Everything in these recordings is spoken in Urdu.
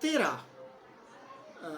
13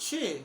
6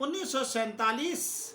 1947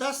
10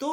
2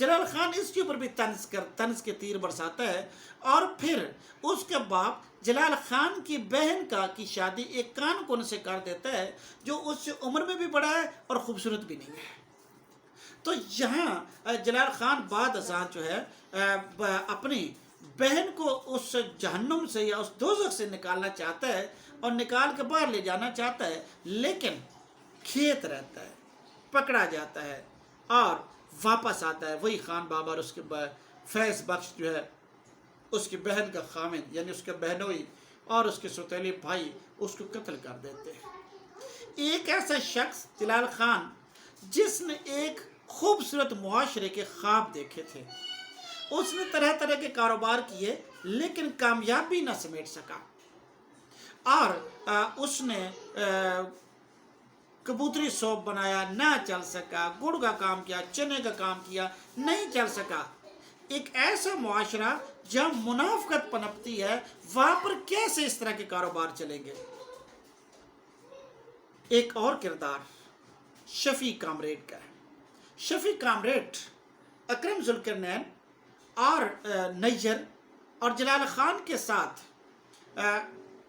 جلال خان اس کے اوپر بھی طنز کے تیر برساتا ہے، اور پھر اس کے باپ جلال خان کی بہن کی شادی ایک کان کون سے کر دیتا ہے جو اس سے عمر میں بھی بڑا ہے اور خوبصورت بھی نہیں ہے۔ تو یہاں جلال خان بعد ازاں جو ہے اپنی بہن کو اس جہنم سے یا اس دوزخ سے نکالنا چاہتا ہے اور نکال کے باہر لے جانا چاہتا ہے، لیکن کھیت رہتا ہے، پکڑا جاتا ہے اور واپس آتا ہے وہی خان بابا اور اس کے فیض بخش جو ہے اس کی بہن کا خامن، یعنی اس کے بہنوئی اور اس کے سوتیلے بھائی اس کو قتل کر دیتے ہیں۔ ایک ایسا شخص جلال خان جس نے ایک خوبصورت معاشرے کے خواب دیکھے تھے، اس نے طرح طرح کے کاروبار کیے لیکن کامیابی نہ سمیٹ سکا، اور اس نے کبوتری سوپ بنایا، نہ چل سکا، گڑ کا کام کیا، چنے کا کام کیا، نہیں چل سکا۔ ایک ایسا معاشرہ جہاں منافقت پنپتی ہے، وہاں پر کیسے اس طرح کے کاروبار چلیں گے؟ ایک اور کردار شفیع کامریڈ کا ہے۔ شفیع کامریڈ اکرم ذوالقرنین اور نیجر اور جلال خان کے ساتھ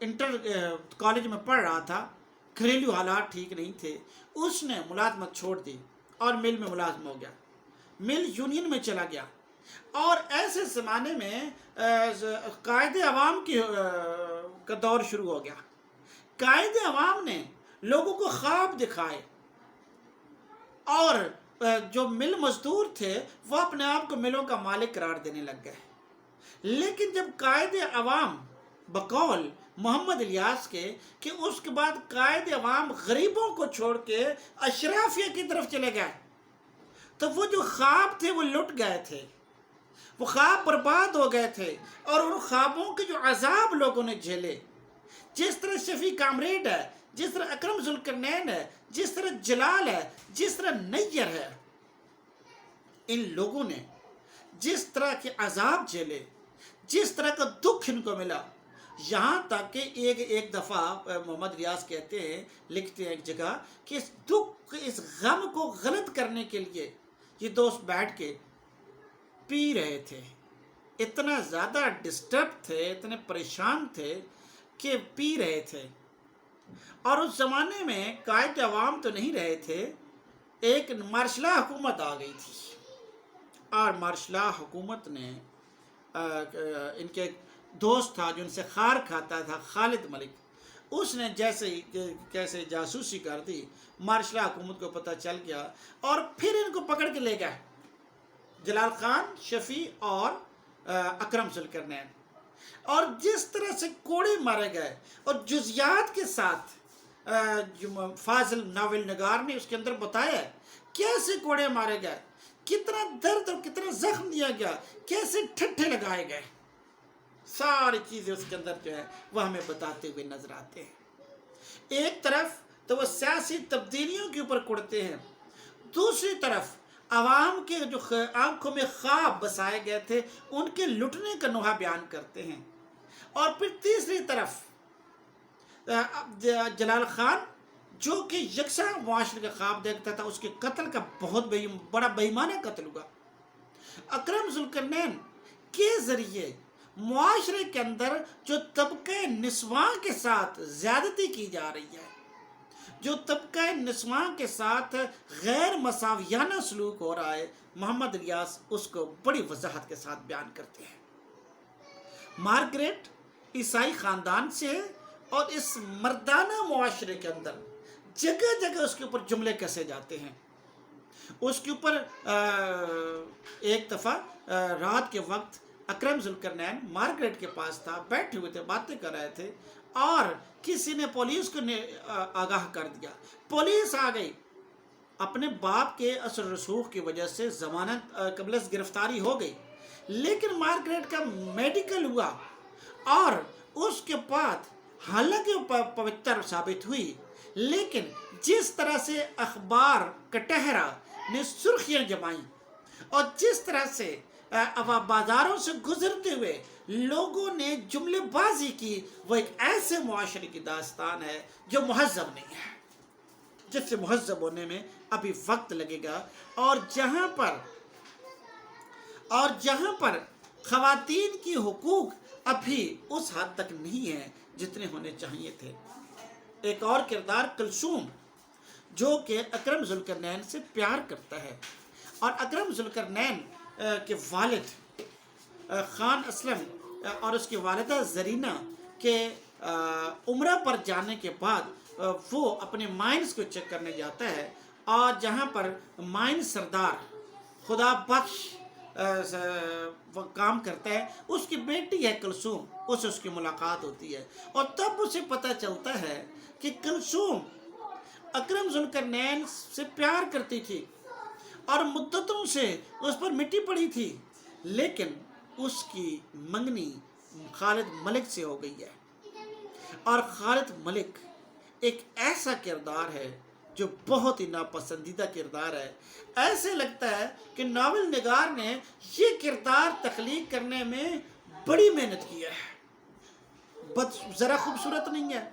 انٹر کالج میں پڑھ رہا تھا، گھریلو حالات ٹھیک نہیں تھے، اس نے ملازمت چھوڑ دی اور مل میں ملازم ہو گیا، مل یونین میں چلا گیا، اور ایسے زمانے میں قائد عوام کا دور شروع ہو گیا۔ قائد عوام نے لوگوں کو خواب دکھائے اور جو مل مزدور تھے وہ اپنے آپ کو ملوں کا مالک قرار دینے لگ گئے، لیکن جب قائد عوام بقول محمد الیاس کے کہ اس کے بعد قائد عوام غریبوں کو چھوڑ کے اشرافیہ کی طرف چلے گئے، تو وہ جو خواب تھے وہ لٹ گئے تھے، وہ خواب برباد ہو گئے تھے، اور ان خوابوں کے جو عذاب لوگوں نے جھیلے، جس طرح شفیع کامریڈ ہے، جس طرح اکرم ذوالقرنین ہے، جس طرح جلال ہے، جس طرح نیجر ہے، ان لوگوں نے جس طرح کے عذاب جھیلے، جس طرح کا دکھ ان کو ملا، یہاں تک کہ ایک دفعہ محمد ریاض کہتے ہیں، لکھتے ہیں ایک جگہ کہ اس دکھ، اس غم کو غلط کرنے کے لیے یہ دوست بیٹھ کے پی رہے تھے، اتنا زیادہ ڈسٹرب تھے، اتنے پریشان تھے کہ پی رہے تھے۔ اور اس زمانے میں قائد عوام تو نہیں رہے تھے، ایک مارشل لا حکومت آ گئی تھی، اور مارشل لا حکومت نے ان کے دوست تھا جو ان سے خار کھاتا تھا، خالد ملک، اس نے کیسے جاسوسی کر دی، مارشل لا حکومت کو پتہ چل گیا، اور پھر ان کو پکڑ کے لے گئے، جلال خان، شفیع اور اکرم ذوالقرنین، اور جس طرح سے کوڑے مارے گئے، اور جزیات کے ساتھ فاضل ناول نگار نے اس کے اندر بتایا کیسے کوڑے مارے گئے، کتنا درد اور کتنا زخم دیا گیا، کیسے ٹھٹھے لگائے گئے، ساری چیزیں اس کے اندر جو ہے وہ ہمیں بتاتے ہوئے نظر آتے ہیں۔ ایک طرف تو وہ سیاسی تبدیلیوں کے اوپر کڑتے ہیں، دوسری طرف عوام کے جو آنکھوں میں خواب بسائے گئے تھے ان کے لٹنے کا نوحہ بیان کرتے ہیں، اور پھر تیسری طرف جلال خان جو کہ یکساں معاشرے کا خواب دیکھتا تھا، اس کے قتل کا بہت بڑا بے ایمانہ قتل ہوا۔ اکرم ذوالقرنین کے ذریعے معاشرے کے اندر جو طبقہ نسواں کے ساتھ زیادتی کی جا رہی ہے، جو طبقہ نسواں کے ساتھ غیر مساویانہ سلوک ہو رہا ہے، محمد الیاس اس کو بڑی وضاحت کے ساتھ بیان کرتے ہیں۔ مارگریٹ عیسائی خاندان سے ہے، اور اس مردانہ معاشرے کے اندر جگہ جگہ اس کے اوپر جملے کسے جاتے ہیں۔ اس کے اوپر ایک دفعہ رات کے وقت اکرم ذوالقرنین مارگریٹ کے پاس تھا، بیٹھے ہوئے تھے، باتیں کر رہے تھے، اور کسی نے پولیس کو آگاہ کر دیا، پولیس آ گئی، اپنے باپ کے اثر رسوخ کی وجہ سے ضمانت قبل از گرفتاری ہو گئی، لیکن مارگریٹ کا میڈیکل ہوا، اور اس کے بعد حالانکہ وہ پوتر ثابت ہوئی، لیکن جس طرح سے اخبار کٹہرا نے سرخیاں جمائیں، اور جس طرح سے بازاروں سے گزرتے ہوئے لوگوں نے جملے بازی کی، وہ ایک ایسے معاشرے کی داستان ہے جو مہذب نہیں ہے، جس سے مہذب ہونے میں ابھی وقت لگے گا، اور جہاں پر اور جہاں پر خواتین کی حقوق ابھی اس حد تک نہیں ہیں جتنے ہونے چاہیے تھے۔ ایک اور کردار کلثوم، جو کہ اکرم ذوالقرنین سے پیار کرتا ہے، اور اکرم ذوالقرنین کے والد خان اسلم اور اس کی والدہ زرینہ کے عمرہ پر جانے کے بعد وہ اپنے مائنز کو چیک کرنے جاتا ہے، اور جہاں پر مائن سردار خدا بخش وہ کام کرتا ہے، اس کی بیٹی ہے کلثوم، اس کی ملاقات ہوتی ہے، اور تب اسے پتہ چلتا ہے کہ کلثوم اکرم ذوالقرنین سے پیار کرتی تھی اور مدتوں سے اس پر مٹی پڑی تھی، لیکن اس کی منگنی خالد ملک سے ہو گئی ہے۔ اور خالد ملک ایک ایسا کردار ہے جو بہت ہی ناپسندیدہ کردار ہے۔ ایسے لگتا ہے کہ ناول نگار نے یہ کردار تخلیق کرنے میں بڑی محنت کی ہے، ذرا خوبصورت نہیں ہے،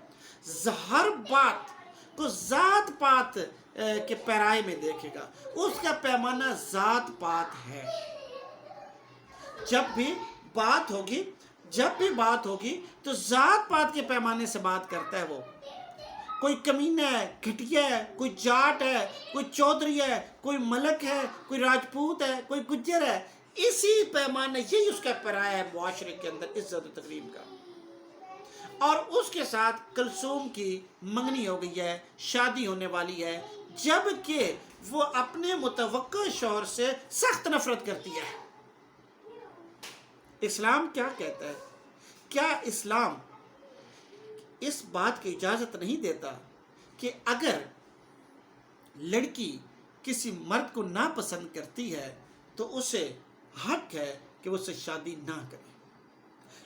ہر بات کو ذات پات کے پیرائے میں دیکھے گا، اس کا پیمانہ ذات پات ہے۔ جب بھی بات ہوگی تو ذات پات کے پیمانے سے بات کرتا ہے۔ وہ کوئی کمینہ ہے، گھٹیا ہے، کوئی جاٹ ہے، کوئی چودھری ہے، کوئی ملک ہے، کوئی راجپوت ہے، کوئی گجر ہے، اسی پیمانے، یہی اس کا پیرایا ہے معاشرے کے اندر عزت و تکریم کا۔ اور اس کے ساتھ کلثوم کی منگنی ہو گئی ہے، شادی ہونے والی ہے، جبکہ وہ اپنے متوقع شوہر سے سخت نفرت کرتی ہے۔ اسلام کیا کہتا ہے؟ کیا اسلام اس بات کی اجازت نہیں دیتا کہ اگر لڑکی کسی مرد کو ناپسند کرتی ہے تو اسے حق ہے کہ وہ اس سے شادی نہ کرے؟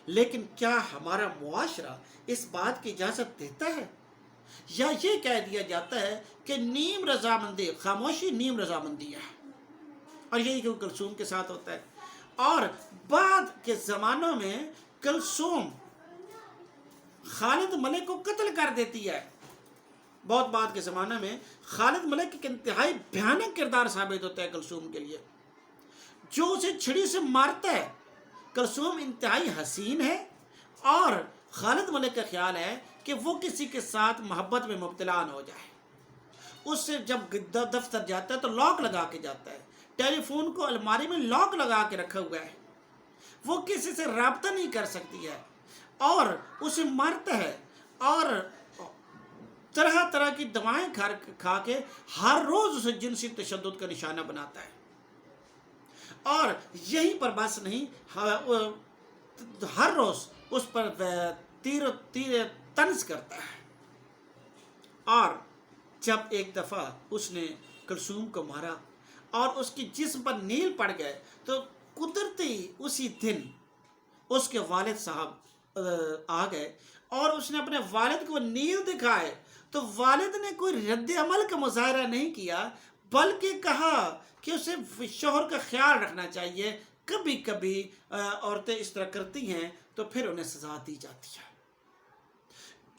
لیکن کیا ہمارا معاشرہ اس بات کی اجازت دیتا ہے؟ یا یہ کہہ دیا جاتا ہے کہ نیم رضامندی، خاموشی نیم رضامندی ہے، اور یہی کہ کلثوم کے ساتھ ہوتا ہے۔ اور بعد کے زمانوں میں کلثوم خالد ملک کو قتل کر دیتی ہے۔ بہت بعد کے زمانے میں خالد ملک ایک انتہائی بھیانک کردار ثابت ہوتا ہے کلثوم کے لیے، جو اسے چھڑی سے مارتا ہے۔ کلثوم انتہائی حسین ہے، اور خالد ملک کا خیال ہے کہ وہ کسی کے ساتھ محبت میں مبتلا نہ ہو جائے۔ اس سے جب دفتر جاتا ہے تو لاک لگا کے جاتا ہے، ٹیلی فون کو الماری میں لاک لگا کے رکھا ہوا ہے، وہ کسی سے رابطہ نہیں کر سکتی ہے، اور اسے مارتا ہے، اور طرح طرح کی دوائیں کھا کے ہر روز اسے جنسی تشدد کا نشانہ بناتا ہے۔ اور یہیں پر بس نہیں، ہر روز اس پر تیر طنز کرتا ہے۔ اور جب ایک دفعہ اس نے کلثوم کو مارا اور اس کی جسم پر نیل پڑ گئے تو قدرتی اسی دن اس کے والد صاحب آ گئے، اور اس نے اپنے والد کو نیل دکھائے تو والد نے کوئی رد عمل کا مظاہرہ نہیں کیا، بلکہ کہا کہ اسے شوہر کا خیال رکھنا چاہیے، کبھی کبھی عورتیں اس طرح کرتی ہیں تو پھر انہیں سزا دی جاتی ہے۔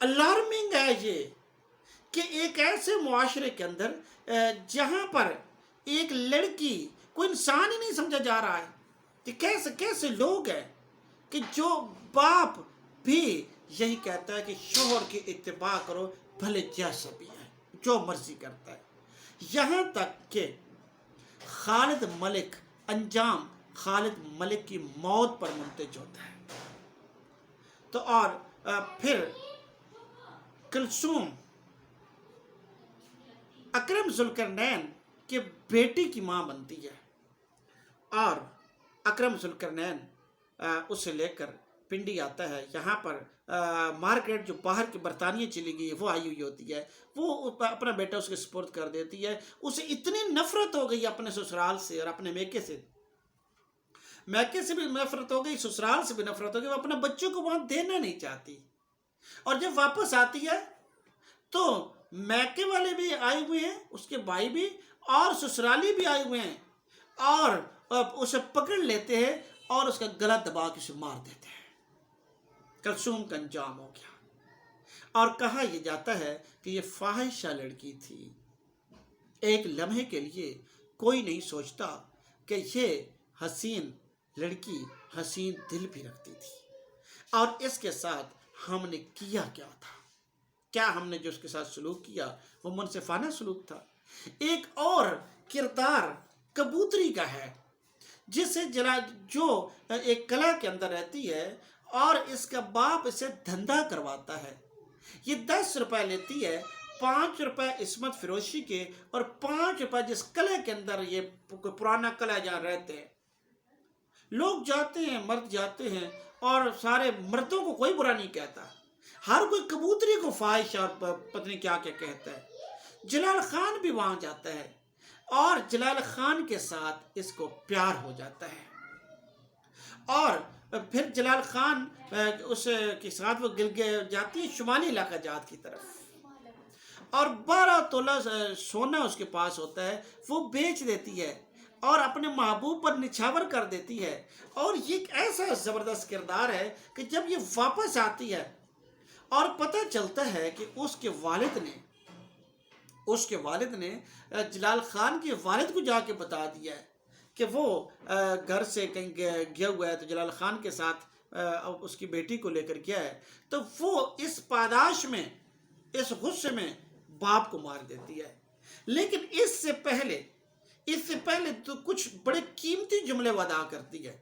الارمنگ ہے یہ کہ ایک ایسے معاشرے کے اندر جہاں پر ایک لڑکی کو انسان ہی نہیں سمجھا جا رہا ہے، کہ کیسے لوگ ہیں کہ جو باپ بھی یہی کہتا ہے کہ شوہر کی اتباع کرو، بھلے جیسا بھی ہے، جو مرضی کرتا ہے۔ یہاں تک کہ خالد ملک، انجام خالد ملک کی موت پر منتج ہوتا ہے۔ تو اور پھر کلثوم اکرم ذوالقرنین کے بیٹی کی ماں بنتی ہے، اور اکرم ذوالقرنین اسے لے کر پنڈی آتا ہے۔ یہاں پر مارگریٹ جو باہر کے برطانیہ چلی گئی ہے وہ آئی ہوئی ہوتی ہے، وہ اپنا بیٹا اس کے سپرد کر دیتی ہے۔ اسے اتنی نفرت ہو گئی اپنے سسرال سے اور اپنے میکے سے بھی نفرت ہو گئی، سسرال سے بھی نفرت ہو گئی، وہ اپنے بچوں کو وہاں دینا نہیں چاہتی۔ اور جب واپس آتی ہے تو میکے والے بھی آئے ہوئے ہیں، اس کے بھائی بھی، اور سسرالی بھی آئے ہوئے ہیں، اور اسے پکڑ لیتے ہیں اور اس کا گلا دبا کے اسے مار دیتے ہیں۔ کلثوم کا انجام ہو گیا، اور کہا یہ جاتا ہے کہ یہ فاحشہ لڑکی تھی۔ ایک لمحے کے لیے کوئی نہیں سوچتا کہ یہ حسین لڑکی حسین دل بھی رکھتی تھی، اور اس کے ساتھ ہم نے کیا کیا تھا؟ کیا ہم نے جو اس کے ساتھ سلوک کیا وہ منصفانہ سلوک تھا؟ ایک اور کردار کبوتری کا ہے، جسے جو ایک کلا کے اندر رہتی ہے، اور اس کا باپ اسے دھندا کرواتا ہے۔ یہ 10 روپے لیتی ہے، 5 روپے عصمت فروشی کے اور 5 روپے جس قلعے کے اندر، یہ پرانا قلعہ جہاں رہتے ہیں لوگ جاتے ہیں، مرد جاتے ہیں، اور سارے مردوں کو کوئی برا نہیں کہتا، ہر کوئی کبوتری کو فاحش اور پتہ نہیں کیا کیا کہتا ہے۔ جلال خان بھی وہاں جاتا ہے، اور جلال خان کے ساتھ اس کو پیار ہو جاتا ہے، اور پھر جلال خان اس کے ساتھ وہ جاتی ہے شمالی علاقہ جات کی طرف، اور 12 تولہ سونا اس کے پاس ہوتا ہے، وہ بیچ دیتی ہے اور اپنے محبوب پر نچھاور کر دیتی ہے۔ اور یہ ایک ایسا زبردست کردار ہے کہ جب یہ واپس آتی ہے اور پتہ چلتا ہے کہ اس کے والد نے جلال خان کے والد کو جا کے بتا دیا ہے کہ وہ گھر سے کہیں گیا ہوا ہے، تو جلال خان کے ساتھ اس کی بیٹی کو لے کر گیا ہے، تو وہ اس پاداش میں، اس غصے میں باپ کو مار دیتی ہے۔ لیکن اس سے پہلے تو کچھ بڑے قیمتی جملے ادا کرتی ہے۔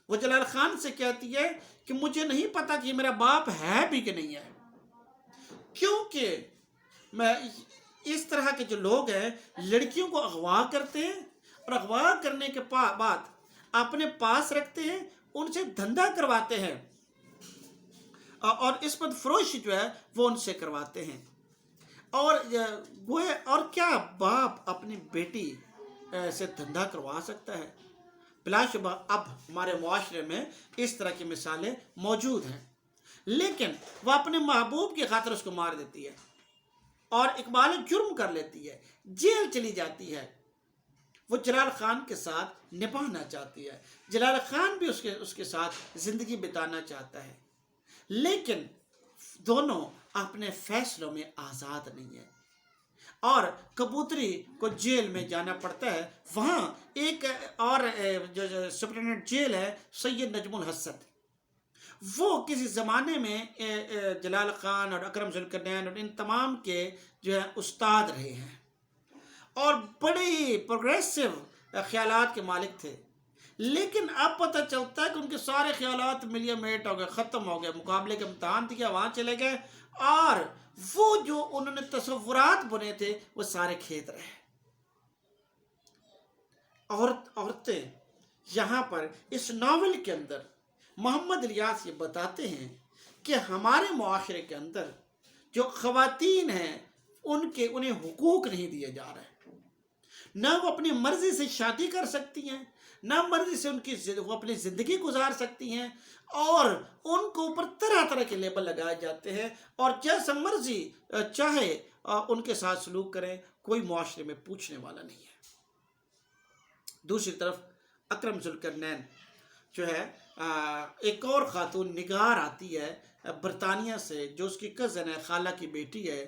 وہ جلال خان سے کہتی ہے کہ مجھے نہیں پتا کہ میرا باپ ہے بھی کہ نہیں ہے، کیونکہ میں اس طرح کے جو لوگ ہیں لڑکیوں کو اغوا کرتے ہیں، اور اغوا کرنے کے بعد اپنے پاس رکھتے ہیں، ان سے دھندا کرواتے ہیں، اور عصمت فروشی جو ہے وہ ان سے کرواتے ہیں۔ اور کیا باپ اپنی بیٹی سے دھندا کروا سکتا ہے؟ بلا شبہ اب ہمارے معاشرے میں اس طرح کی مثالیں موجود ہیں، لیکن وہ اپنے محبوب کی خاطر اس کو مار دیتی ہے، اور اقبال جرم کر لیتی ہے، جیل چلی جاتی ہے۔ وہ جلال خان کے ساتھ نبھانا چاہتی ہے، جلال خان بھی اس کے ساتھ زندگی بتانا چاہتا ہے، لیکن دونوں اپنے فیصلوں میں آزاد نہیں ہیں، اور کبوتری کو جیل میں جانا پڑتا ہے۔ وہاں ایک اور جو سپرنٹینڈنٹ جیل ہے سید نجم الحسن، وہ کسی زمانے میں جلال خان اور اکرم ذوالقرنین اور ان تمام کے جو ہے استاد رہے ہیں، اور بڑے پروگریسو خیالات کے مالک تھے، لیکن اب پتہ چلتا ہے کہ ان کے سارے خیالات ملیے میٹ ہو گئے، ختم ہو گئے، مقابلے کے امتحان دیا، وہاں چلے گئے، اور وہ جو انہوں نے تصورات بنے تھے وہ سارے کھیت رہے۔ عورتیں یہاں پر اس ناول کے اندر محمد الیاس یہ بتاتے ہیں کہ ہمارے معاشرے کے اندر جو خواتین ہیں انہیں حقوق نہیں دیے جا رہے، نہ وہ اپنی مرضی سے شادی کر سکتی ہیں، نہ مرضی سے وہ اپنی زندگی گزار سکتی ہیں، اور ان کو اوپر طرح طرح کے لیبل لگائے جاتے ہیں، اور جیسا مرضی چاہے ان کے ساتھ سلوک کریں، کوئی معاشرے میں پوچھنے والا نہیں ہے۔ دوسری طرف اکرم ذوالقرنین جو ہے، ایک اور خاتون نگار آتی ہے برطانیہ سے، جو اس کی کزن ہے، خالہ کی بیٹی ہے،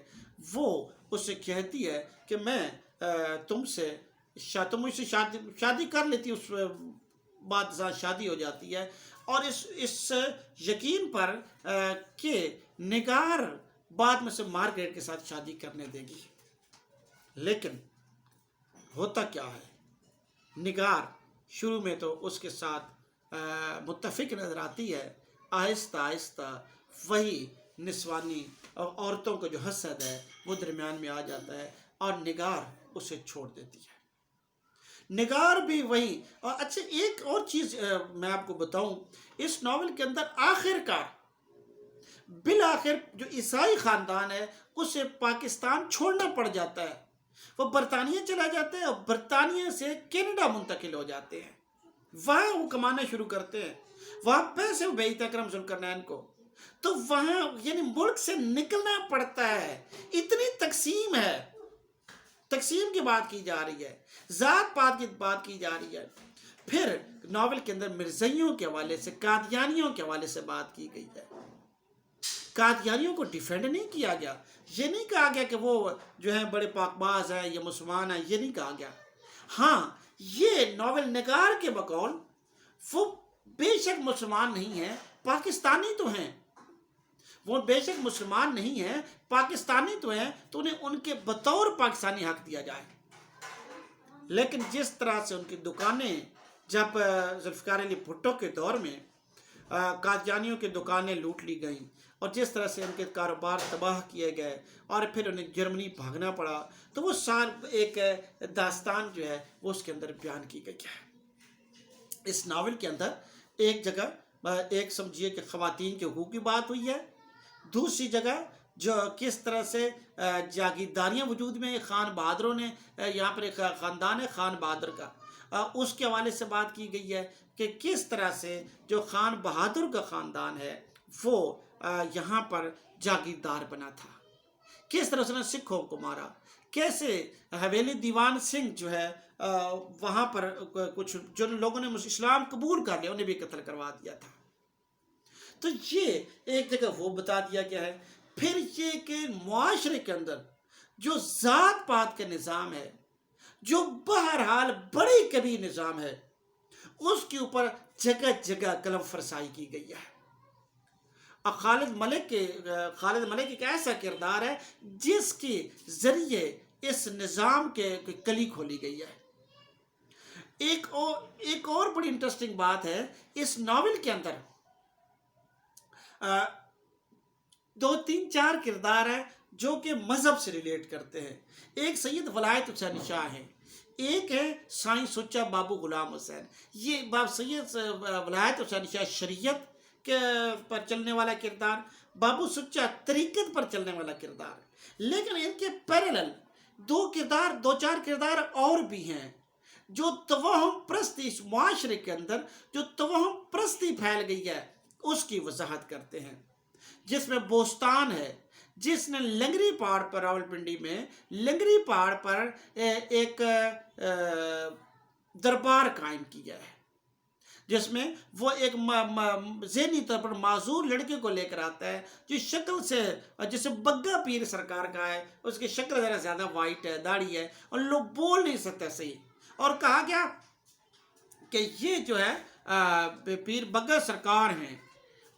وہ اس سے کہتی ہے کہ میں تم مجھ سے شادی کر لیتی، اس بعد شادی ہو جاتی ہے، اور اس یقین پر کہ نگار بعد میں سے مارگریٹ کے ساتھ شادی کرنے دے گی۔ لیکن ہوتا کیا ہے، نگار شروع میں تو اس کے ساتھ متفق نظر آتی ہے، آہستہ آہستہ وہی نسوانی اور عورتوں کا جو حسد ہے وہ درمیان میں آ جاتا ہے، اور نگار اسے چھوڑ دیتی ہے۔ نگار بھی وہی۔ اور اچھا، ایک اور چیز میں آپ کو بتاؤں، اس ناول کے اندر آخر کار بالآخر جو عیسائی خاندان ہے اسے پاکستان چھوڑنا پڑ جاتا ہے، وہ برطانیہ چلا جاتا ہے، اور برطانیہ سے کینیڈا منتقل ہو جاتے ہیں، وہاں وہ کمانا شروع کرتے ہیں، وہاں پیسے بھیجتے اکرم ذوالقرنین کو، تو وہاں یعنی ملک سے نکلنا پڑتا ہے۔ اتنی تقسیم ہے، تقسیم کی بات کی جا رہی ہے، ذات پات کی بات کی جا رہی ہے۔ پھر ناول کے اندر مرزائیوں کے حوالے سے، قادیانیوں کے حوالے سے بات کی گئی ہے۔ قادیانیوں کو ڈیفینڈ نہیں کیا گیا، یہ نہیں کہا گیا کہ وہ جو ہیں بڑے پاک باز ہیں یا مسلمان ہیں، یہ نہیں کہا گیا۔ ہاں، یہ ناول نگار کے بقول وہ بے شک مسلمان نہیں ہیں، پاکستانی تو ہیں، وہ بے شک مسلمان نہیں ہیں، پاکستانی تو ہیں، تو انہیں ان کے بطور پاکستانی حق دیا جائے۔ لیکن جس طرح سے ان کی دکانیں جب ذوالفقار علی بھٹو کے دور میں قادیانیوں کی دکانیں لوٹ لی گئیں، اور جس طرح سے ان کے کاروبار تباہ کیے گئے اور پھر انہیں جرمنی بھاگنا پڑا، تو وہ ایک داستان جو ہے وہ اس کے اندر بیان کی گئی ہے۔ اس ناول کے اندر ایک جگہ ایک سمجھیے کہ خواتین کے حقوق کی بات ہوئی ہے، دوسری جگہ جو کس طرح سے جاگیرداریاں وجود میں خان بہادروں نے، یہاں پر ایک خاندان ہے خان بہادر کا، اس کے حوالے سے بات کی گئی ہے کہ کس طرح سے جو خان بہادر کا خاندان ہے وہ یہاں پر جاگیردار بنا تھا، کس طرح سے سکھوں کو مارا، کیسے حویلی دیوان سنگھ جو ہے وہاں پر کچھ جن لوگوں نے اسلام قبول کر لیا انہیں بھی قتل کروا دیا تھا۔ تو یہ ایک جگہ وہ بتا دیا گیا ہے۔ پھر یہ کہ معاشرے کے اندر جو ذات پات کا نظام ہے، جو بہرحال بڑی کبھی نظام ہے، اس کے اوپر جگہ جگہ قلم فرسائی کی گئی ہے۔ خالد ملک ایک ایسا کردار ہے جس کے ذریعے اس نظام کے کلی کھولی گئی ہے۔ ایک اور بڑی انٹرسٹنگ بات ہے، اس ناول کے اندر 2-3-4 کردار ہیں جو کہ مذہب سے ریلیٹ کرتے ہیں۔ ایک سید ولایت حسین شاہ ہیں، ایک ہے سائیں سچا بابو غلام حسین۔ یہ سید ولایت حسین شاہ شریعت کے پر چلنے والا کردار، بابو سچا طریقت پر چلنے والا کردار، لیکن ان کے پیرلل 2-4 کردار اور بھی ہیں جو توہم پرستی، اس معاشرے کے اندر جو توہم پرستی پھیل گئی ہے اس کی وضاحت کرتے ہیں، جس میں بوستان ہے، جس نے لنگری پہاڑ پر، راولپنڈی میں لنگری پہاڑ پر ایک دربار قائم کیا ہے، جس میں وہ ایک ذہنی طور پر معذور لڑکے کو لے کر آتا ہے جو شکل سے جسے بگا پیر سرکار کا ہے، اس کی شکل ذرا زیادہ وائٹ ہے، داڑھی ہے اور لوگ بول نہیں سکتے صحیح، اور کہا گیا کہ یہ جو ہے پیر بگا سرکار ہیں،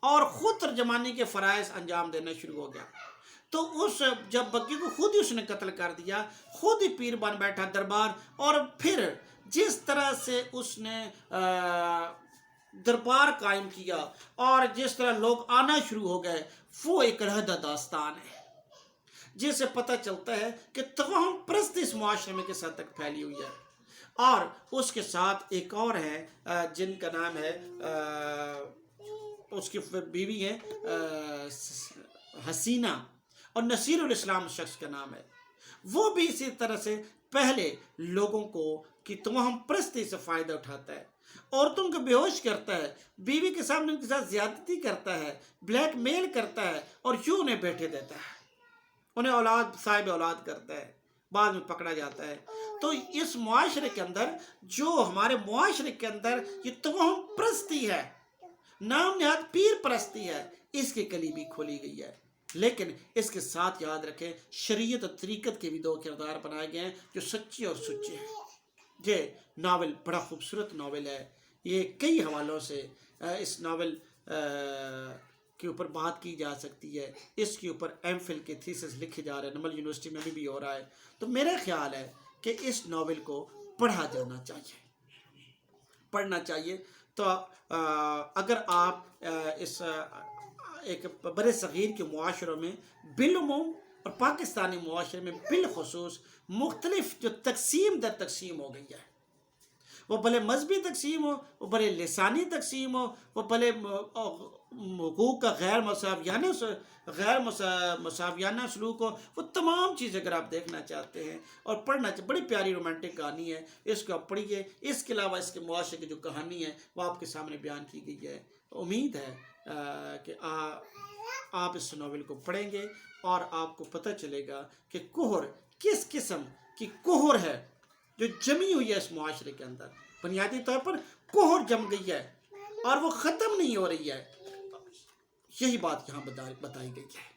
اور خود ترجمانی کے فرائض انجام دینا شروع ہو گیا۔ تو جب بگے کو خود ہی اس نے قتل کر دیا، خود ہی پیر بن بیٹھا دربار، اور پھر جس طرح سے اس نے دربار قائم کیا اور جس طرح لوگ آنا شروع ہو گئے، وہ ایک علیحدہ داستان ہے جس سے پتہ چلتا ہے کہ توہم پرست اس معاشرے میں کس حد تک پھیلی ہوئی ہے۔ اور اس کے ساتھ ایک اور ہے جن کا نام ہے، اس کی بیوی ہے حسینہ، اور نصیر الاسلام شخص کا نام ہے، وہ بھی اسی طرح سے پہلے لوگوں کو کی توہم پرستی سے فائدہ اٹھاتا ہے، عورتوں کو بے ہوش کرتا ہے، بیوی کے سامنے ان کے ساتھ زیادتی کرتا ہے، بلیک میل کرتا ہے، اور یوں انہیں بیٹھے دیتا ہے، انہیں صاحب اولاد کرتا ہے، بعد میں پکڑا جاتا ہے۔ تو اس معاشرے کے اندر، جو ہمارے معاشرے کے اندر یہ توہم پرستی ہے، نام نہاد پیر پرستی ہے، اس کی کلی بھی کھولی گئی ہے۔ لیکن اس کے ساتھ یاد رکھیں شریعت اور طریقت کے بھی 2 کردار بنائے گئے ہیں جو سچے اور سچے ہیں۔ یہ ناول بڑا خوبصورت ناول ہے، یہ کئی حوالوں سے اس ناول کے اوپر بات کی جا سکتی ہے، اس کے اوپر ایم فل کے تھیسس لکھے جا رہے ہیں، نمل یونیورسٹی میں بھی ہو رہا ہے۔ تو میرا خیال ہے کہ اس ناول کو پڑھا جانا چاہیے، پڑھنا چاہیے۔ تو اگر آپ اس ایک بر صغیر کے معاشروں میں بالعموم اور پاکستانی معاشرے میں بالخصوص مختلف جو تقسیم در تقسیم ہو گئی ہے، وہ بھلے مذہبی تقسیم ہو، وہ بھلے لسانی تقسیم ہو، وہ بھلے حقوق کا غیر مساویانہ سلوک ہو، وہ تمام چیزیں اگر آپ دیکھنا چاہتے ہیں اور پڑھنا چاہتے، بڑی پیاری رومانٹک کہانی ہے، اس کو آپ پڑھیے۔ اس کے علاوہ اس کے معاشرے کی جو کہانی ہے وہ آپ کے سامنے بیان کی گئی ہے۔ امید ہے کہ آپ اس ناول کو پڑھیں گے اور آپ کو پتہ چلے گا کہ قہر کس قسم کی قہر ہے جو جمی ہوئی ہے اس معاشرے کے اندر۔ بنیادی طور پر قہر جم گئی ہے اور وہ ختم نہیں ہو رہی ہے، یہی بات یہاں بتائی گئی ہے۔